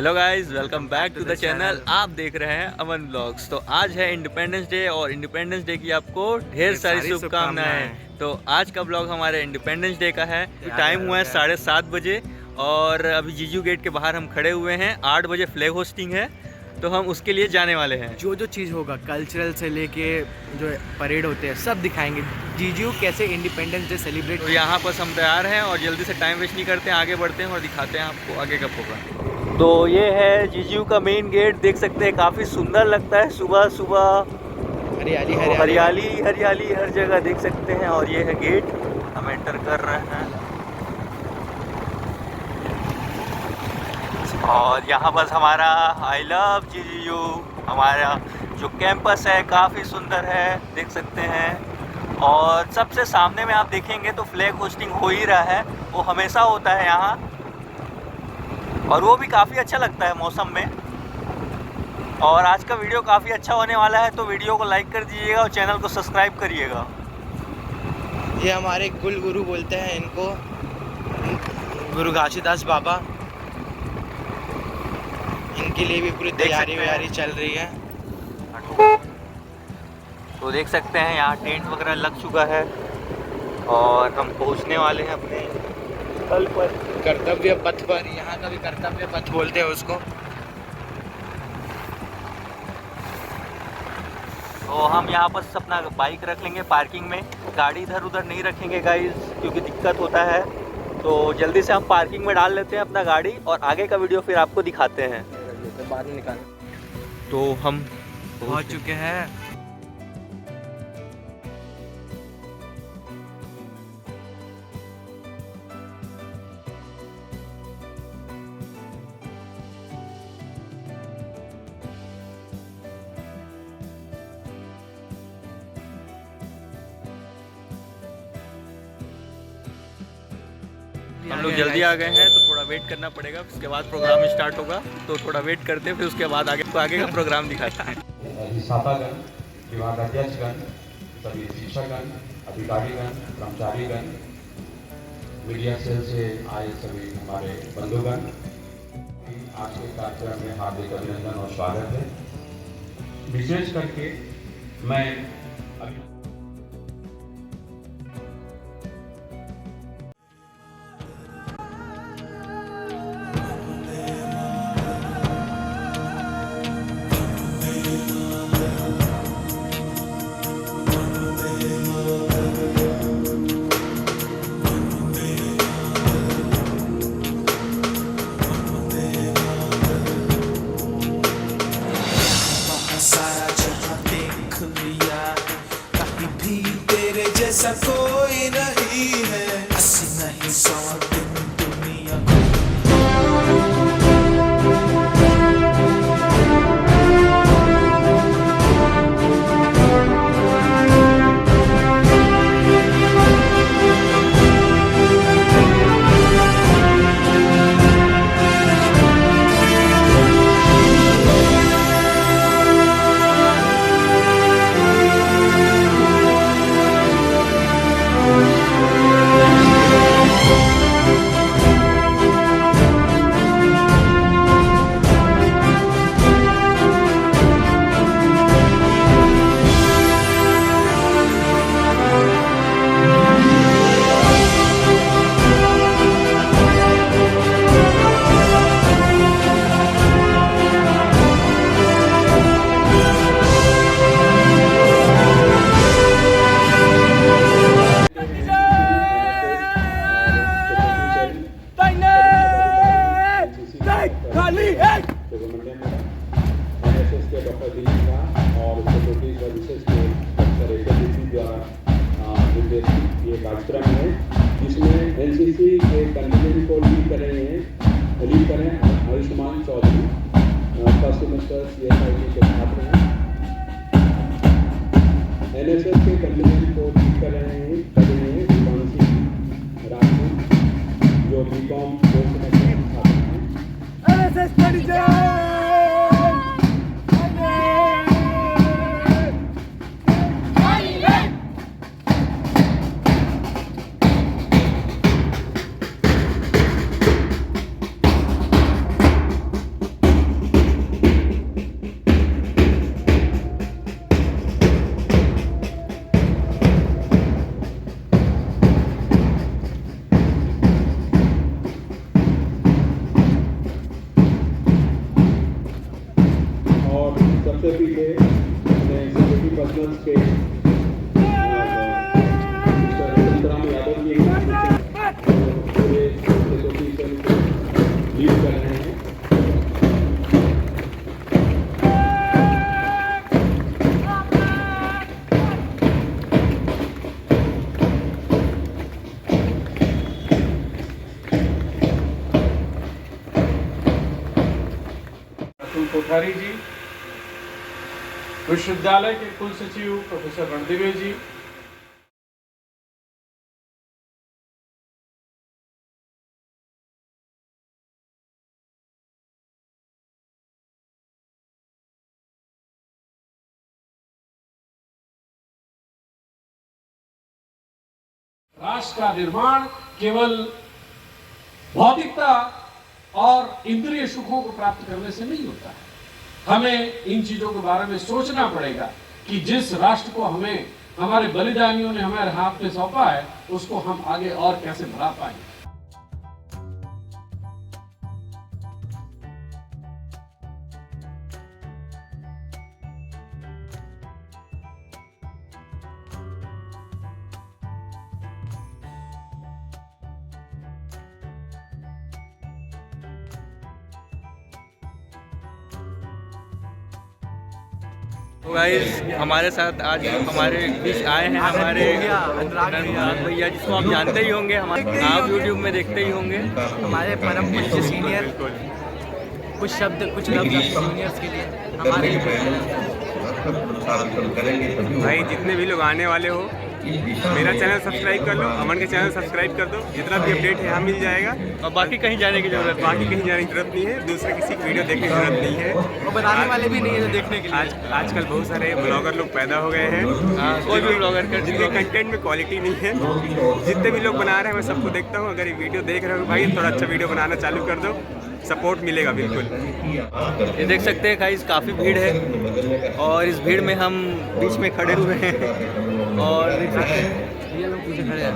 Hello guys, welcome back to the channel. आप देख रहे हैं अमन ब्लॉग्स। तो आज है इंडिपेंडेंस डे और इंडिपेंडेंस डे की आपको ढेर सारी शुभकामनाएं। तो आज का ब्लॉग हमारे इंडिपेंडेंस डे का है। टाइम हुआ है 7:30 बजे और अभी जीजू गेट के बाहर हम खड़े हुए हैं। 8 बजे फ्लैग होस्टिंग है तो हम उसके लिए जाने वाले हैं। जो जो चीज़ होगा कल्चरल से लेके जो परेड होते हैं सब दिखाएंगे। जीजू कैसे इंडिपेंडेंस डे सेलिब्रेट। तो यहाँ पर हम तैयार हैं और जल्दी से टाइम वेस्ट नहीं करते हैं, आगे बढ़ते हैं और दिखाते हैं आपको आगे कब होगा। तो ये है जीजू का मेन गेट, देख सकते हैं काफ़ी सुंदर लगता है। सुबह सुबह हरियाली हरियाली हरियाली हर जगह देख सकते हैं। और ये है गेट, हम एंटर कर रहे हैं। और यहाँ बस हमारा आई लव जीजू, हमारा जो कैंपस है काफ़ी सुंदर है, देख सकते हैं। और सबसे सामने में आप देखेंगे तो फ्लैग होस्टिंग हो ही रहा है, वो हमेशा होता है यहाँ और वो भी काफ़ी अच्छा लगता है मौसम में। और आज का वीडियो काफ़ी अच्छा होने वाला है, तो वीडियो को लाइक कर दीजिएगा और चैनल को सब्सक्राइब करिएगा। ये हमारे कुल गुरु बोलते हैं इनको, गुरु घासीदास बाबा। इनके लिए भी पूरी तैयारी चल रही है। तो देख सकते हैं यहाँ टेंट वगैरह लग चुका है और हम पहुँचने वाले हैं अपने स्थल पर, कर्तव्य पथ पर। यहाँ का भी कर्तव्य पथ बोलते हैं उसको। तो हम यहाँ पर अपना बाइक रख लेंगे पार्किंग में, गाड़ी इधर उधर नहीं रखेंगे गाइस क्योंकि दिक्कत होता है। तो जल्दी से हम पार्किंग में डाल लेते हैं अपना गाड़ी और आगे का वीडियो फिर आपको दिखाते हैं। बाद में निकाल। तो हम पहुँच चुके हैं। हम लोग जल्दी आ गए हैं तो थोड़ा वेट करना पड़ेगा, उसके बाद प्रोग्राम स्टार्ट होगा। तो थोड़ा वेट करते हैं, फिर उसके बाद आगे का प्रोग्राम दिखाते हैं। अधिष्ठातागण, विभागाध्यक्षगण, सभी शिक्षकगण, अधिकारीगण, कर्मचारीगण, मीडिया सेल से आए सभी हमारे बंधुगण, आज के कार्यक्रम में हार्दिक अभिनंदन और स्वागत है। विशेष करके मैं जैसा कोई नहीं है, हंसी नहीं सौ दिन दुनिया को। ये कार्यक्रम है जिसमें एनसीसी के कंटिजेंट को लीड कर रहे हैं Ayushman Chaudhary, first semester CSIT के छात्र हैं। NSS के कंटिजेंट को लीड कर रहे हैं विवांशी राजपूत, जो BCom फोर्थ सेमेस्टर के छात्र हैं। NSS अधिकारी जी, विश्वविद्यालय के कुल सचिव प्रोफेसर रणदिवे जी, राष्ट्र का निर्माण केवल भौतिकता और इंद्रिय सुखों को प्राप्त करने से नहीं होता है। हमें इन चीजों के बारे में सोचना पड़ेगा कि जिस राष्ट्र को हमें हमारे बलिदानियों ने हमारे हाथ में सौंपा है, उसको हम आगे और कैसे बढ़ा पाएंगे। तो गाइस हमारे साथ आज हमारे बीच आए हैं हमारे अनुराग भैया, जिसको आप जानते ही होंगे, आप यूट्यूब में देखते ही होंगे, हमारे परम पूज्य सीनियर। कुछ शब्द कुछ लफ्ज़ जूनियर्स के लिए हमारे भाई जितने भी लोग आने वाले हो, मेरा चैनल सब्सक्राइब कर लो, अमन के चैनल सब्सक्राइब कर दो, जितना भी अपडेट है यहाँ मिल जाएगा। और बाकी कहीं जाने की जरूरत बाकी कहीं जाने की जरूरत नहीं है, दूसरे किसी की वीडियो देखने की जरूरत नहीं है। वो बनाने वाले भी नहीं है देखने के लिए। आजकल बहुत सारे ब्लॉगर लोग पैदा हो गए हैं, कोई भी ब्लॉगर कर जिनके कंटेंट में क्वालिटी नहीं है। जितने भी लोग बना रहे हैं मैं सबको देखता हूँ। अगर ये वीडियो देख रहे हो भाई, थोड़ा अच्छा वीडियो बनाना चालू कर दो, सपोर्ट मिलेगा बिल्कुल। ये देख सकते हैं गाइस, काफ़ी भीड़ है और इस भीड़ में हम बीच में खड़े हुए हैं और देख सकते हैं ये लोग पीछे खड़े हैं।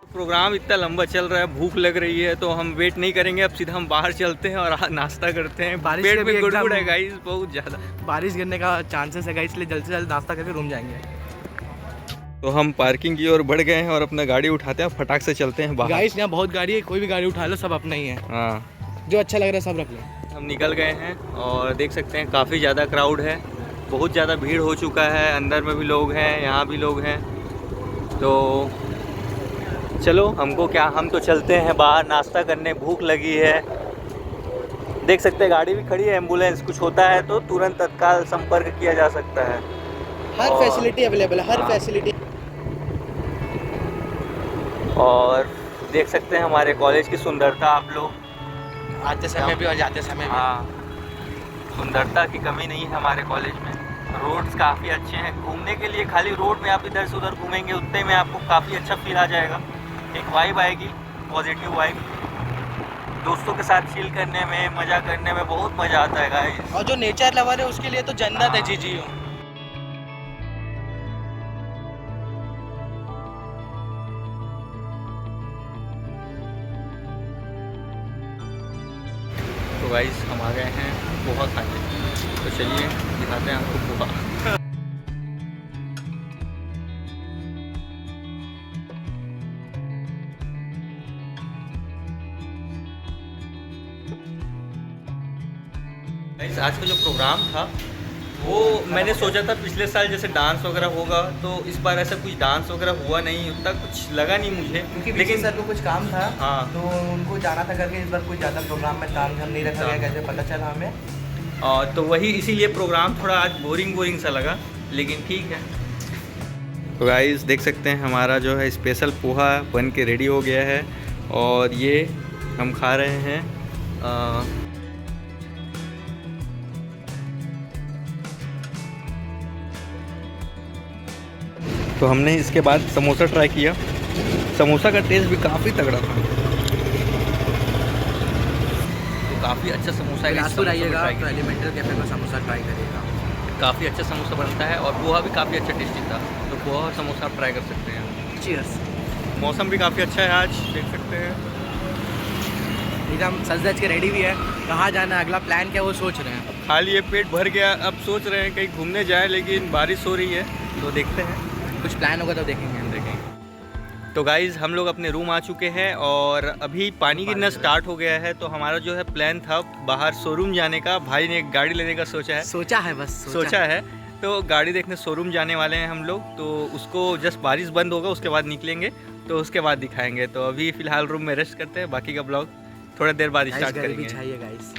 प्रोग्राम इतना लंबा चल रहा है, भूख लग रही है, तो हम वेट नहीं करेंगे, अब सीधा हम बाहर चलते हैं और नाश्ता करते हैं। बारिश पेट से में भी गुड़गुड़ एकदम- है गाइस, बहुत ज़्यादा। बारिश गिरने का चांसेस है गाइस, इसलिए जल्द से जल्द नाश्ता करके रूम जाएंगे। तो हम पार्किंग की ओर बढ़ गए हैं और अपना गाड़ी उठाते हैं, फटाक से चलते हैं बाहर। गाइस यहाँ बहुत गाड़ी है, कोई भी गाड़ी उठा लो, सब अपना ही है, हाँ, जो अच्छा लग रहा है सब रख लो। हम निकल गए हैं और देख सकते हैं काफ़ी ज़्यादा क्राउड है, बहुत ज़्यादा भीड़ हो चुका है, अंदर में भी लोग हैं, यहाँ भी लोग हैं। तो चलो हमको क्या, हम तो चलते हैं बाहर नाश्ता करने, भूख लगी है। देख सकते हैं गाड़ी भी खड़ी है, एम्बुलेंस कुछ होता है तो तुरंत तत्काल संपर्क किया जा सकता है। हर फैसिलिटी अवेलेबल है, हर फैसिलिटी। और देख सकते हैं हमारे कॉलेज की सुंदरता आप लोग, आते समय भी और जाते समय भी। हाँ, सुंदरता की कमी नहीं है हमारे कॉलेज में। रोड्स काफ़ी अच्छे हैं घूमने के लिए, खाली रोड में आप इधर से उधर घूमेंगे उतने में आपको काफ़ी अच्छा फील आ जाएगा, एक वाइब आएगी, पॉजिटिव वाइब। दोस्तों के साथ चिल करने में, मज़ा करने में बहुत मज़ा आता है गाइस। और जो नेचर लवर है उसके लिए तो जन्नत है जीजीयू। तो गाइस हम आ गए हैं पोहा खाने, तो चलिए दिखाते हैं आपको पोहा। गाइस आज का जो प्रोग्राम था वो मैंने सोचा था पिछले साल जैसे डांस वगैरह होगा, तो इस बार ऐसा कुछ डांस वगैरह हुआ नहीं, उतना कुछ लगा नहीं मुझे, लेकिन सर को कुछ काम था, हाँ। तो उनको जाना था करके इस बार कुछ ज़्यादा प्रोग्राम में काम धाम नहीं रखा गया, कैसे पता चला हमें। तो वही इसीलिए प्रोग्राम थोड़ा आज बोरिंग सा लगा, लेकिन ठीक है। तो गाइस देख सकते हैं हमारा जो है स्पेशल पोहा बन के रेडी हो गया है और ये हम खा रहे हैं। तो हमने इसके बाद समोसा ट्राई किया, समोसा का टेस्ट भी काफ़ी तगड़ा था, तो काफ़ी अच्छा समोसा है। बिलासपुर आइएगा तो एलिमेंटल कैफे का समोसा ट्राई करिएगा, काफ़ी अच्छा समोसा बनता है और पोहा भी काफ़ी अच्छा टेस्टी था, तो पोहा और समोसा आप ट्राई कर सकते हैं। चीयर्स। मौसम भी काफ़ी अच्छा है आज, देख सकते हैं। एकदम सज धज के रेडी भी है, कहाँ जाना है, अगला प्लान क्या वो सोच रहे हैं। खाली ये पेट भर गया, अब सोच रहे हैं कहीं घूमने जाए, लेकिन बारिश हो रही है तो देखते हैं, कुछ प्लान होगा तो देखेंगे। तो गाइज़ हम लोग अपने रूम आ चुके हैं और अभी पानी गिरना स्टार्ट हो गया है, तो हमारा जो है प्लान था बाहर शोरूम जाने का, भाई ने एक गाड़ी लेने का सोचा है, सोचा है बस सोचा है, तो गाड़ी देखने शोरूम जाने वाले हैं हम लोग। तो उसको जस्ट बारिश बंद होगा उसके बाद निकलेंगे तो उसके बाद दिखाएंगे। तो अभी फ़िलहाल रूम में रेस्ट करते हैं, बाकी का ब्लॉग थोड़ी देर बाद स्टार्ट करेंगे। चाहिए गाइस।